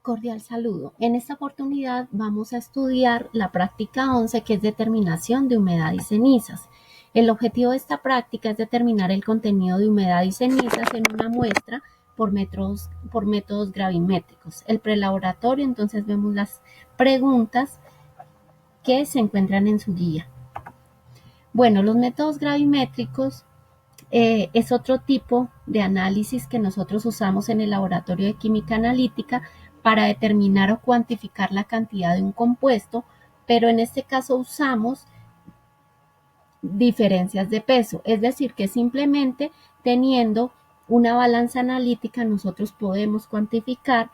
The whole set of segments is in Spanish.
Cordial saludo. En esta oportunidad vamos a estudiar la práctica 11, que es determinación de humedad y cenizas. El objetivo de esta práctica es determinar el contenido de humedad y cenizas en una muestra por métodos gravimétricos. El prelaboratorio, entonces vemos las preguntas que se encuentran en su guía. Bueno, los métodos gravimétricos es otro tipo de análisis que nosotros usamos en el laboratorio de química analítica para determinar o cuantificar la cantidad de un compuesto, pero en este caso usamos diferencias de peso, es decir, que simplemente teniendo una balanza analítica nosotros podemos cuantificar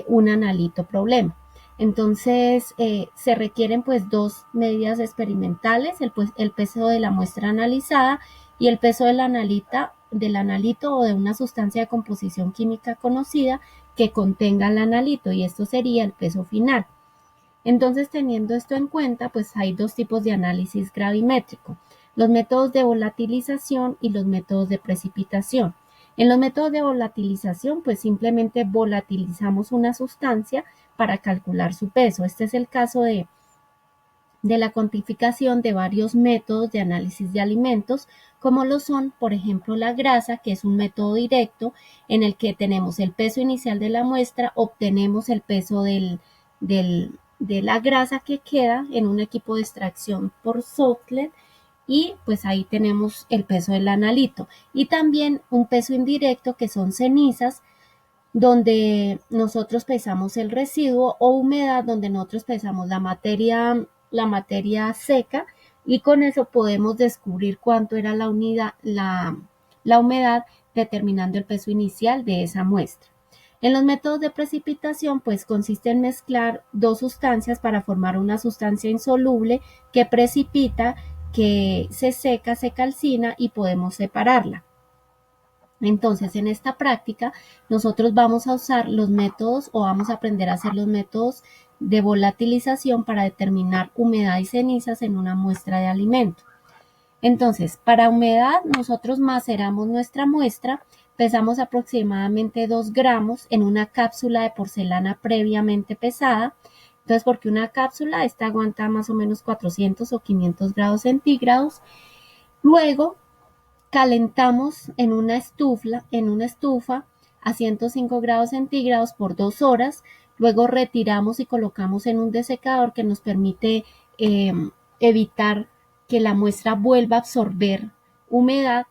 un analito problema. Entonces, se requieren pues dos medidas experimentales, el peso de la muestra analizada y el peso del analito o de una sustancia de composición química conocida que contenga el analito, y esto sería el peso final. Entonces, teniendo esto en cuenta, pues hay dos tipos de análisis gravimétrico: los métodos de volatilización y los métodos de precipitación. En los métodos de volatilización, pues simplemente volatilizamos una sustancia para calcular su peso. Este es el caso de la cuantificación de varios métodos de análisis de alimentos, como lo son, por ejemplo, la grasa, que es un método directo en el que tenemos el peso inicial de la muestra, obtenemos el peso de la grasa que queda en un equipo de extracción por Southlet, y pues ahí tenemos el peso del analito. Y también un peso indirecto, que son cenizas, donde nosotros pesamos el residuo, o humedad, donde nosotros pesamos la materia seca, y con eso podemos descubrir cuánto era la humedad, determinando el peso inicial de esa muestra. En los métodos de precipitación, pues consiste en mezclar dos sustancias para formar una sustancia insoluble que precipita, que se seca, se calcina y podemos separarla. Entonces, en esta práctica, nosotros vamos a usar los métodos, o vamos a aprender a hacer los métodos de volatilización para determinar humedad y cenizas en una muestra de alimento. Entonces, para humedad, nosotros maceramos nuestra muestra, pesamos aproximadamente 2 gramos en una cápsula de porcelana previamente pesada. Entonces, porque una cápsula, esta aguanta más o menos 400 o 500 grados centígrados. Luego, calentamos en una estufa a 105 grados centígrados por 2 horas. Luego retiramos y colocamos en un desecador que nos permite evitar que la muestra vuelva a absorber humedad.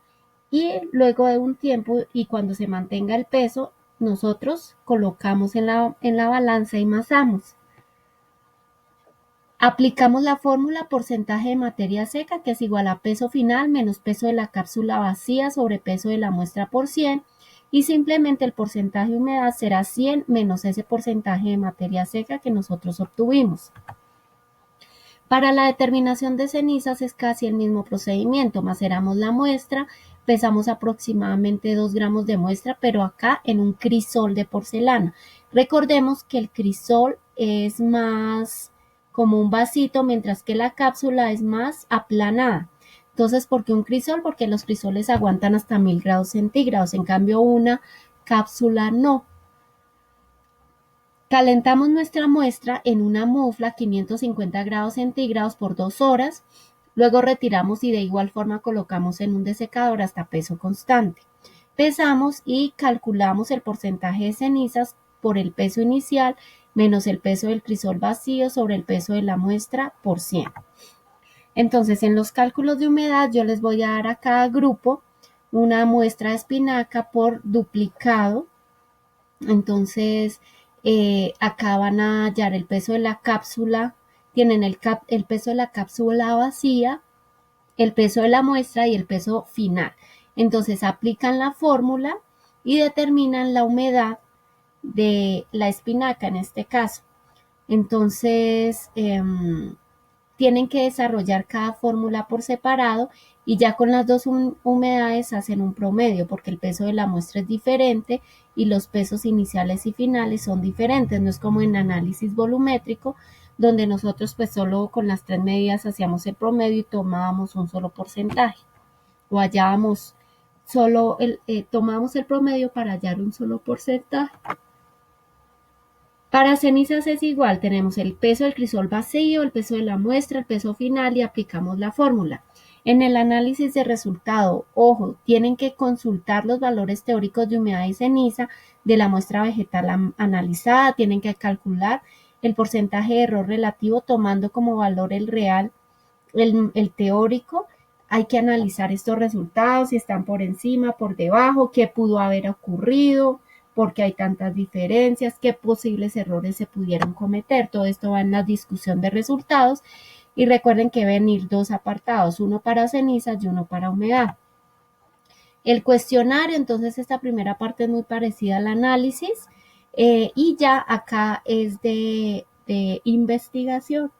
Y luego de un tiempo, y cuando se mantenga el peso, nosotros colocamos en la balanza y masamos. Aplicamos la fórmula porcentaje de materia seca, que es igual a peso final menos peso de la cápsula vacía sobre peso de la muestra por 100, y simplemente el porcentaje de humedad será 100 menos ese porcentaje de materia seca que nosotros obtuvimos. Para la determinación de cenizas es casi el mismo procedimiento. Maceramos la muestra, pesamos aproximadamente 2 gramos de muestra, pero acá en un crisol de porcelana. Recordemos que el crisol es más como un vasito, mientras que la cápsula es más aplanada. Entonces, ¿por qué un crisol? Porque los crisoles aguantan hasta 1000 grados centígrados, en cambio una cápsula no. Calentamos nuestra muestra en una mufla a 550 grados centígrados por 2 horas. Luego retiramos y de igual forma colocamos en un desecador hasta peso constante. Pesamos y calculamos el porcentaje de cenizas por el peso inicial menos el peso del crisol vacío sobre el peso de la muestra por 100. Entonces, en los cálculos de humedad, yo les voy a dar a cada grupo una muestra de espinaca por duplicado. Entonces, acá van a hallar el peso de la cápsula, tienen el peso de la cápsula vacía, el peso de la muestra y el peso final. Entonces, aplican la fórmula y determinan la humedad de la espinaca en este caso. Entonces, tienen que desarrollar cada fórmula por separado, y ya con las dos humedades hacen un promedio, porque el peso de la muestra es diferente y los pesos iniciales y finales son diferentes. No es como en análisis volumétrico, donde nosotros pues solo con las tres medidas hacíamos el promedio y tomábamos un solo porcentaje, o hallábamos tomábamos el promedio para hallar un solo porcentaje. Para cenizas es igual, tenemos el peso del crisol vacío, el peso de la muestra, el peso final y aplicamos la fórmula. En el análisis de resultado, ojo, tienen que consultar los valores teóricos de humedad y ceniza de la muestra vegetal analizada, tienen que calcular el porcentaje de error relativo tomando como valor el real, el teórico. Hay que analizar estos resultados, si están por encima, por debajo, qué pudo haber ocurrido, por qué hay tantas diferencias, qué posibles errores se pudieron cometer. Todo esto va en la discusión de resultados. Y recuerden que deben ir dos apartados, uno para cenizas y uno para humedad. El cuestionario, entonces esta primera parte es muy parecida al análisis y ya acá es de investigación.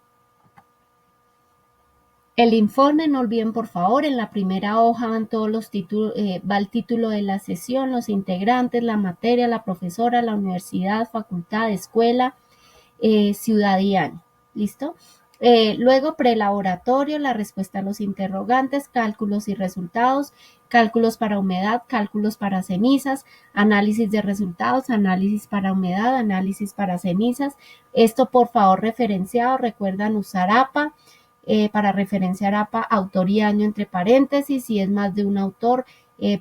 El informe, no olviden por favor, en la primera hoja van todos los títulos, va el título de la sesión, los integrantes, la materia, la profesora, la universidad, facultad, escuela, ciudad y año. ¿Listo? Luego, prelaboratorio, la respuesta a los interrogantes, cálculos y resultados, cálculos para humedad, cálculos para cenizas, análisis de resultados, análisis para humedad, análisis para cenizas. Esto, por favor, referenciado, recuerdan usar APA. Para referenciar APA, autor y año entre paréntesis, si es más de un autor,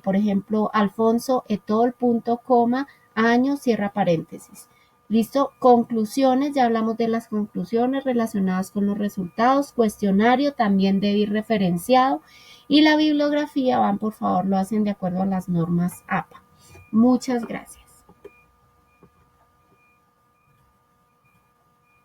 por ejemplo, Alfonso etol, punto, coma, año, cierra paréntesis. ¿Listo? Conclusiones, ya hablamos de las conclusiones relacionadas con los resultados, cuestionario también debe ir referenciado y la bibliografía, van por favor, lo hacen de acuerdo a las normas APA. Muchas gracias.